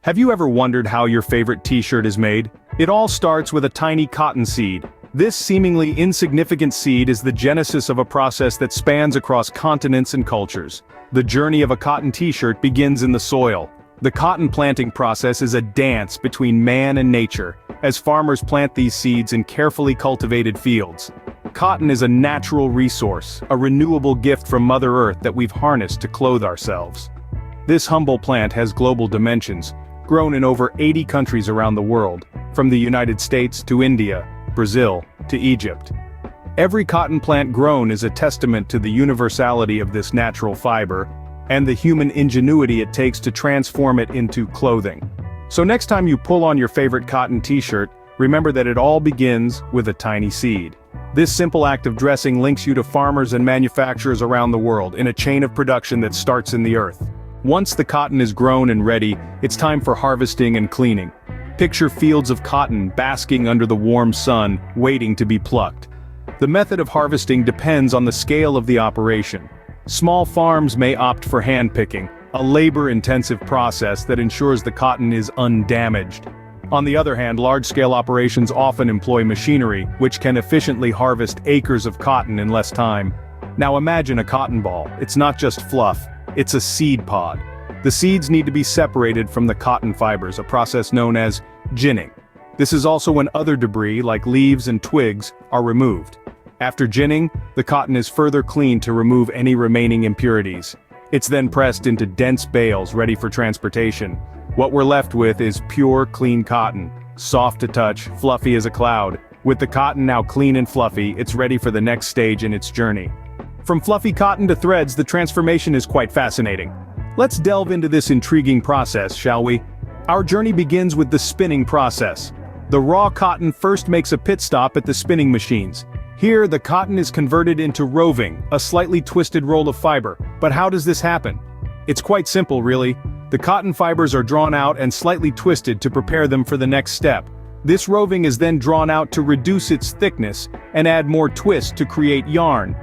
Have you ever wondered how your favorite t-shirt is made? It all starts with a tiny cotton seed. This seemingly insignificant seed is the genesis of a process that spans across continents and cultures. The journey of a cotton t-shirt begins in the soil. The cotton planting process is a dance between man and nature, as farmers plant these seeds in carefully cultivated fields. Cotton is a natural resource, a renewable gift from Mother Earth that we've harnessed to clothe ourselves. This humble plant has global dimensions, grown in over 80 countries around the world, from the United States to India, Brazil, to Egypt. Every cotton plant grown is a testament to the universality of this natural fiber, and the human ingenuity it takes to transform it into clothing. So next time you pull on your favorite cotton t-shirt, remember that it all begins with a tiny seed. This simple act of dressing links you to farmers and manufacturers around the world in a chain of production that starts in the earth. Once the cotton is grown and ready, it's time for harvesting and cleaning. Picture fields of cotton basking under the warm sun, waiting to be plucked. The method of harvesting depends on the scale of the operation. Small farms may opt for hand-picking, a labor-intensive process that ensures the cotton is undamaged. On the other hand, large-scale operations often employ machinery, which can efficiently harvest acres of cotton in less time. Now imagine a cotton ball. It's not just fluff, it's a seed pod. The seeds need to be separated from the cotton fibers, a process known as ginning. This is also when other debris, like leaves and twigs, are removed. After ginning, the cotton is further cleaned to remove any remaining impurities. It's then pressed into dense bales ready for transportation. What we're left with is pure, clean cotton, soft to touch, fluffy as a cloud. With the cotton now clean and fluffy, it's ready for the next stage in its journey. From fluffy cotton to threads, the transformation is quite fascinating. Let's delve into this intriguing process, shall we? Our journey begins with the spinning process. The raw cotton first makes a pit stop at the spinning machines. Here, the cotton is converted into roving, a slightly twisted roll of fiber. But how does this happen? It's quite simple, really. The cotton fibers are drawn out and slightly twisted to prepare them for the next step. This roving is then drawn out to reduce its thickness and add more twist to create yarn.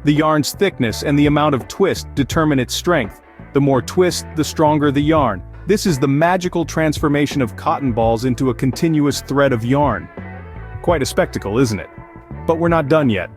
The yarn's thickness and the amount of twist determine its strength. The more twist, the stronger the yarn. This is the magical transformation of cotton balls into a continuous thread of yarn. Quite a spectacle, isn't it? But we're not done yet.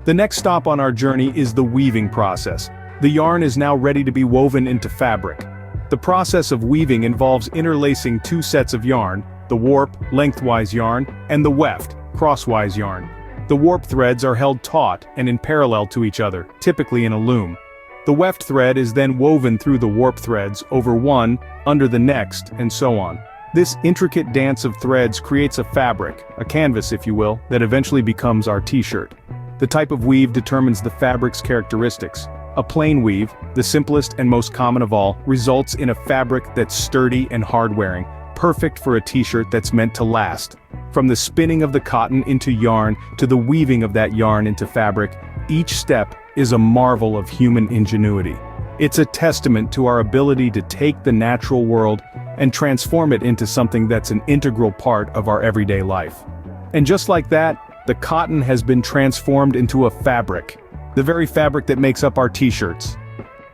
The next stop on our journey is the weaving process. The yarn is now ready to be woven into fabric. The process of weaving involves interlacing two sets of yarn, the warp, lengthwise yarn, and the weft, crosswise yarn. The warp threads are held taut and in parallel to each other, typically in a loom. The weft thread is then woven through the warp threads, over one, under the next, and so on. This intricate dance of threads creates a fabric, a canvas if you will, that eventually becomes our t-shirt. The type of weave determines the fabric's characteristics. A plain weave, the simplest and most common of all, results in a fabric that's sturdy and hard-wearing, perfect for a t-shirt that's meant to last. From the spinning of the cotton into yarn to the weaving of that yarn into fabric, each step is a marvel of human ingenuity. It's a testament to our ability to take the natural world and transform it into something that's an integral part of our everyday life. And just like that, the cotton has been transformed into a fabric, the very fabric that makes up our t-shirts.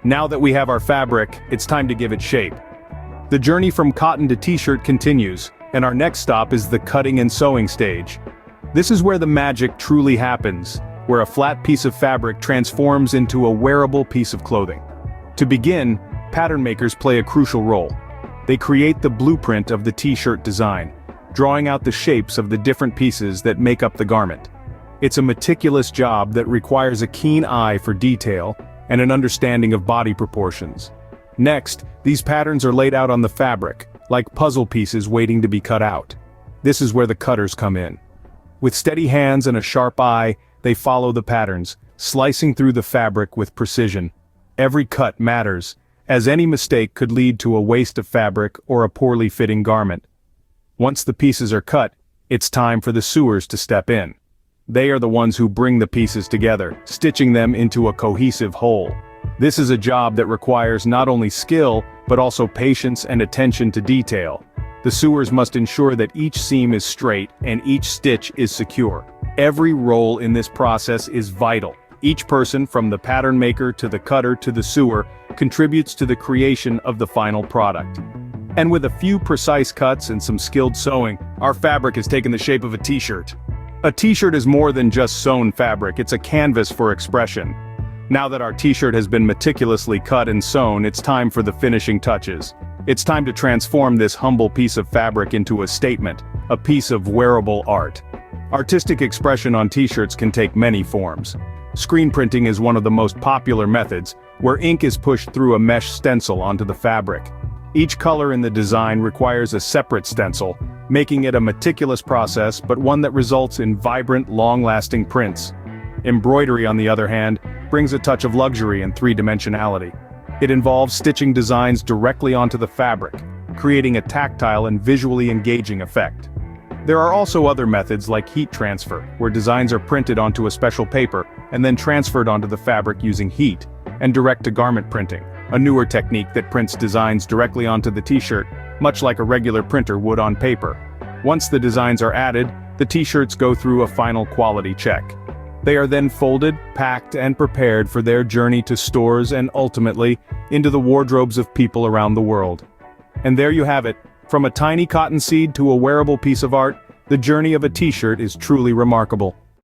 Now that we have our fabric, it's time to give it shape. The journey from cotton to t-shirt continues, and our next stop is the cutting and sewing stage. This is where the magic truly happens, where a flat piece of fabric transforms into a wearable piece of clothing. To begin, pattern makers play a crucial role. They create the blueprint of the t-shirt design, drawing out the shapes of the different pieces that make up the garment. It's a meticulous job that requires a keen eye for detail and an understanding of body proportions. Next, these patterns are laid out on the fabric, like puzzle pieces waiting to be cut out. This is where the cutters come in. With steady hands and a sharp eye, they follow the patterns, slicing through the fabric with precision. Every cut matters, as any mistake could lead to a waste of fabric or a poorly fitting garment. Once the pieces are cut, it's time for the sewers to step in. They are the ones who bring the pieces together, stitching them into a cohesive whole. This is a job that requires not only skill, but also patience and attention to detail. The sewers must ensure that each seam is straight and each stitch is secure. Every role in this process is vital. Each person, from the pattern maker to the cutter to the sewer, contributes to the creation of the final product. And with a few precise cuts and some skilled sewing, our fabric has taken the shape of a t-shirt. A t-shirt is more than just sewn fabric, it's a canvas for expression. Now that our t-shirt has been meticulously cut and sewn, it's time for the finishing touches. It's time to transform this humble piece of fabric into a statement, a piece of wearable art. Artistic expression on t-shirts can take many forms. Screen printing is one of the most popular methods, where ink is pushed through a mesh stencil onto the fabric. Each color in the design requires a separate stencil, making it a meticulous process but one that results in vibrant, long-lasting prints. Embroidery, on the other hand, brings a touch of luxury and three-dimensionality. It involves stitching designs directly onto the fabric, creating a tactile and visually engaging effect. There are also other methods like heat transfer, where designs are printed onto a special paper and then transferred onto the fabric using heat, and direct-to-garment printing, a newer technique that prints designs directly onto the t-shirt, much like a regular printer would on paper. Once the designs are added, the t-shirts go through a final quality check. They are then folded, packed, and prepared for their journey to stores and ultimately, into the wardrobes of people around the world. And there you have it. From a tiny cotton seed to a wearable piece of art, the journey of a t-shirt is truly remarkable.